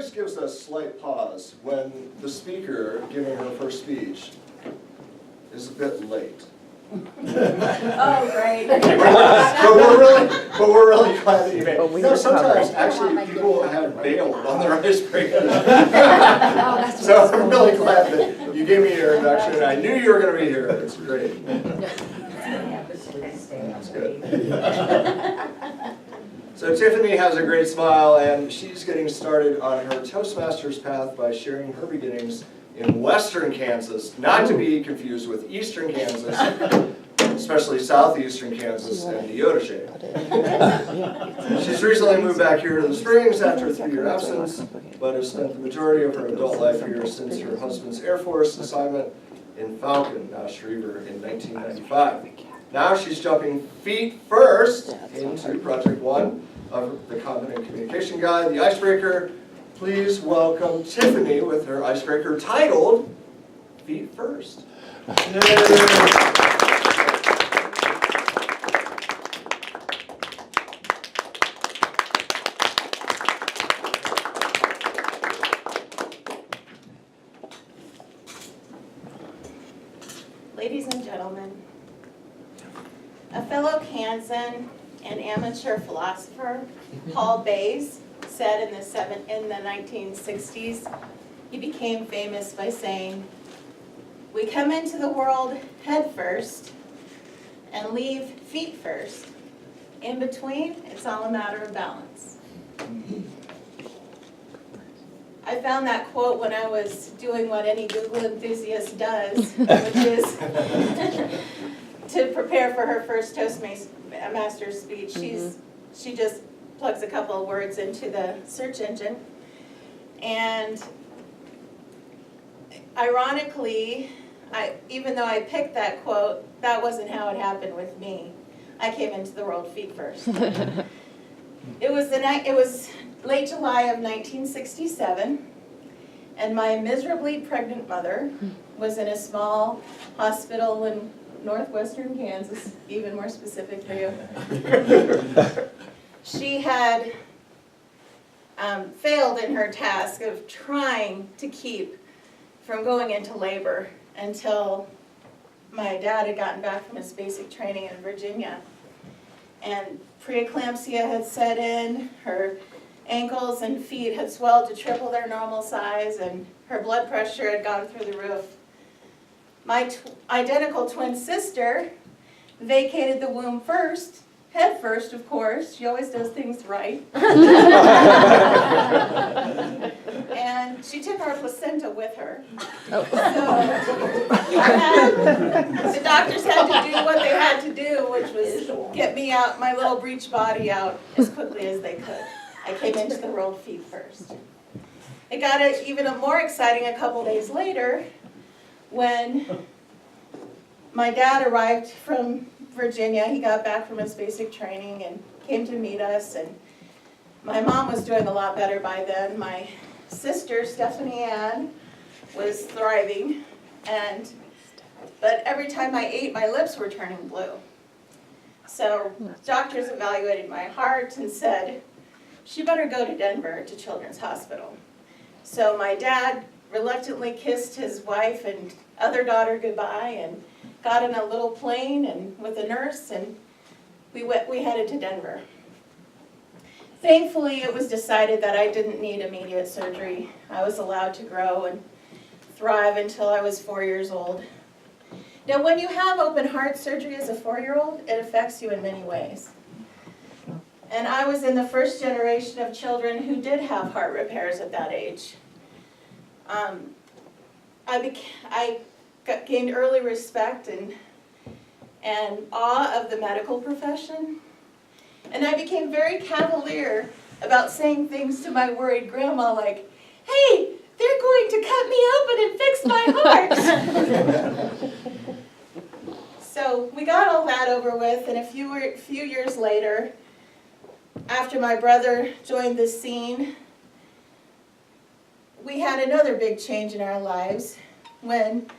always gives us slight pause when the speaker giving her first speech is a bit late. Oh, great. but we're really glad that you made it. Sometimes actually people have bailed on their icebreaker. So I'm really glad that you gave me your introduction. I knew you were going to be here. It's great. That's good. So Tiffany has a great smile, and she's getting started on her Toastmasters path by sharing her beginnings in Western Kansas, not to be confused with Eastern Kansas, especially Southeastern Kansas and Neodesha. She's recently moved back here to the Springs after a 3-year absence, but has spent the majority of her adult life here since her husband's Air Force assignment in Falcon, Schriever, in 1995. Now she's jumping feet first into Project 1 of the Competent Communication Guide, the Icebreaker. Please welcome Tiffany with her icebreaker titled Feet First. Ladies and gentlemen, a fellow Kansan and amateur philosopher, Paul Bayes, said in the 1960s, he became famous by saying, "We come into the world head first and leave feet first. In between, it's all a matter of balance." I found that quote when I was doing what any Google enthusiast does, which is to prepare for her first Toastmasters speech. She just plugs a couple of words into the search engine. And ironically, even though I picked that quote, that wasn't how it happened with me. I came into the world feet first. It was late July of 1967, and my miserably pregnant mother was in a small hospital in northwestern Kansas, even more specific for you. She had failed in her task of trying to keep from going into labor until my dad had gotten back from his basic training in Virginia. And preeclampsia had set in, her ankles and feet had swelled to triple their normal size, and her blood pressure had gone through the roof. My identical twin sister vacated the womb first, head first, of course. She always does things right. And she took our placenta with her. So the doctors had to do what they had to do, which was get me out, my little breech body out as quickly as they could. I came into the world feet first. It got even more exciting a couple days later when my dad arrived from Virginia. He got back from his basic training and came to meet us, and my mom was doing a lot better by then. My sister, Stephanie Ann, was thriving, but every time I ate, my lips were turning blue. So doctors evaluated my heart and said, she better go to Denver to Children's Hospital. So my dad reluctantly kissed his wife and other daughter goodbye and got in a little plane and with a nurse, and we headed to Denver. Thankfully, it was decided that I didn't need immediate surgery. I was allowed to grow and thrive until I was 4 years old. Now, when you have open heart surgery as a 4-year-old, it affects you in many ways. And I was in the first generation of children who did have heart repairs at that age. I gained early respect and awe of the medical profession. And I became very cavalier about saying things to my worried grandma like, "Hey, they're going to cut me open and fix my heart." So we got all that over with, and a few years later, after my brother joined the scene, we had another big change in our lives when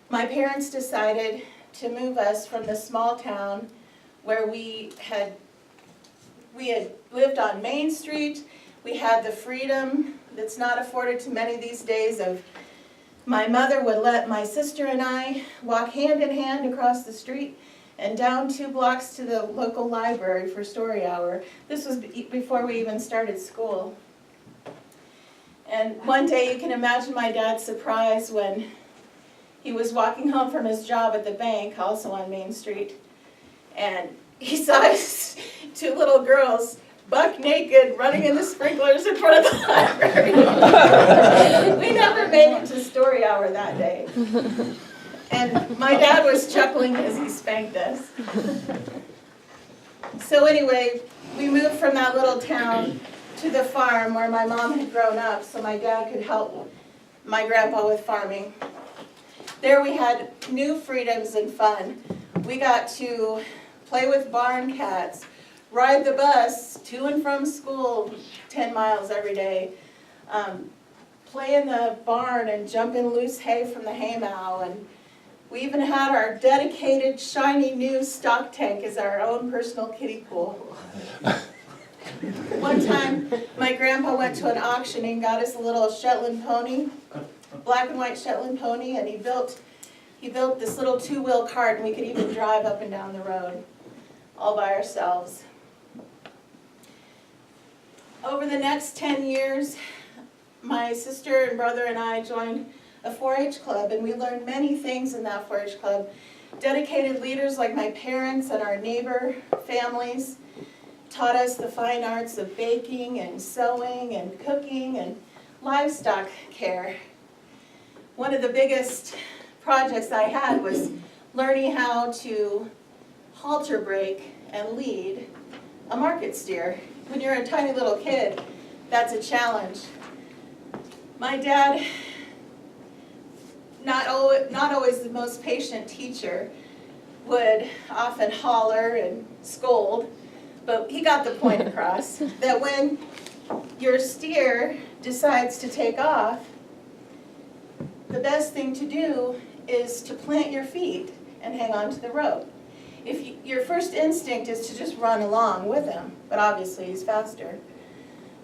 my parents decided to move us from the small town where we had lived on Main Street. We had the freedom that's not afforded to many these days of my mother would let my sister and I walk hand in hand across the street and down 2 blocks to the local library for story hour. This was before we even started school. And one day you can imagine my dad's surprise when he was walking home from his job at the bank, also on Main Street, and he saw his 2 little girls buck naked running in the sprinklers in front of the library. We never made it to story hour that day. And my dad was chuckling as he spanked us. So anyway, we moved from that little town to the farm where my mom had grown up so my dad could help my grandpa with farming. There we had new freedoms and fun. We got to play with barn cats, ride the bus to and from school 10 miles every day, play in the barn and jump in loose hay from the haymow, and we even had our dedicated shiny new stock tank as our own personal kiddie pool. One time my grandpa went to an auction and got us a little Shetland pony, black and white Shetland pony, and he built this little 2-wheel cart, and we could even drive up and down the road all by ourselves. Over the next 10 years, my sister and brother and I joined a 4-H club, and we learned many things in that 4-H club. Dedicated leaders like my parents and our neighbor families taught us the fine arts of baking and sewing and cooking and livestock care. One of the biggest projects I had was learning how to halter brake and lead a market steer. When you're a tiny little kid, that's a challenge. My dad, not always the most patient teacher, would often holler and scold, but he got the point across that when your steer decides to take off, the best thing to do is to plant your feet and hang on to the rope. Your first instinct is to just run along with him, but obviously he's faster.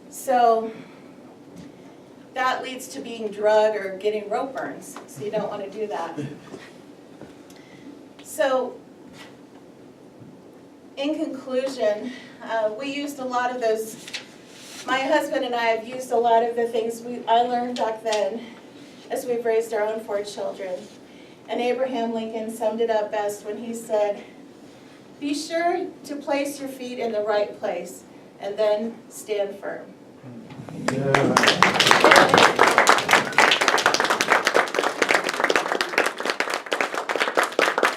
So that leads to being drugged or getting rope burns, so you don't want to do that. So in conclusion, we used a lot of those, my husband and I have used a lot of the things I learned back then as we've raised our own 4 children. And Abraham Lincoln summed it up best when he said, "Be sure to place your feet in the right place and then stand firm." Yeah.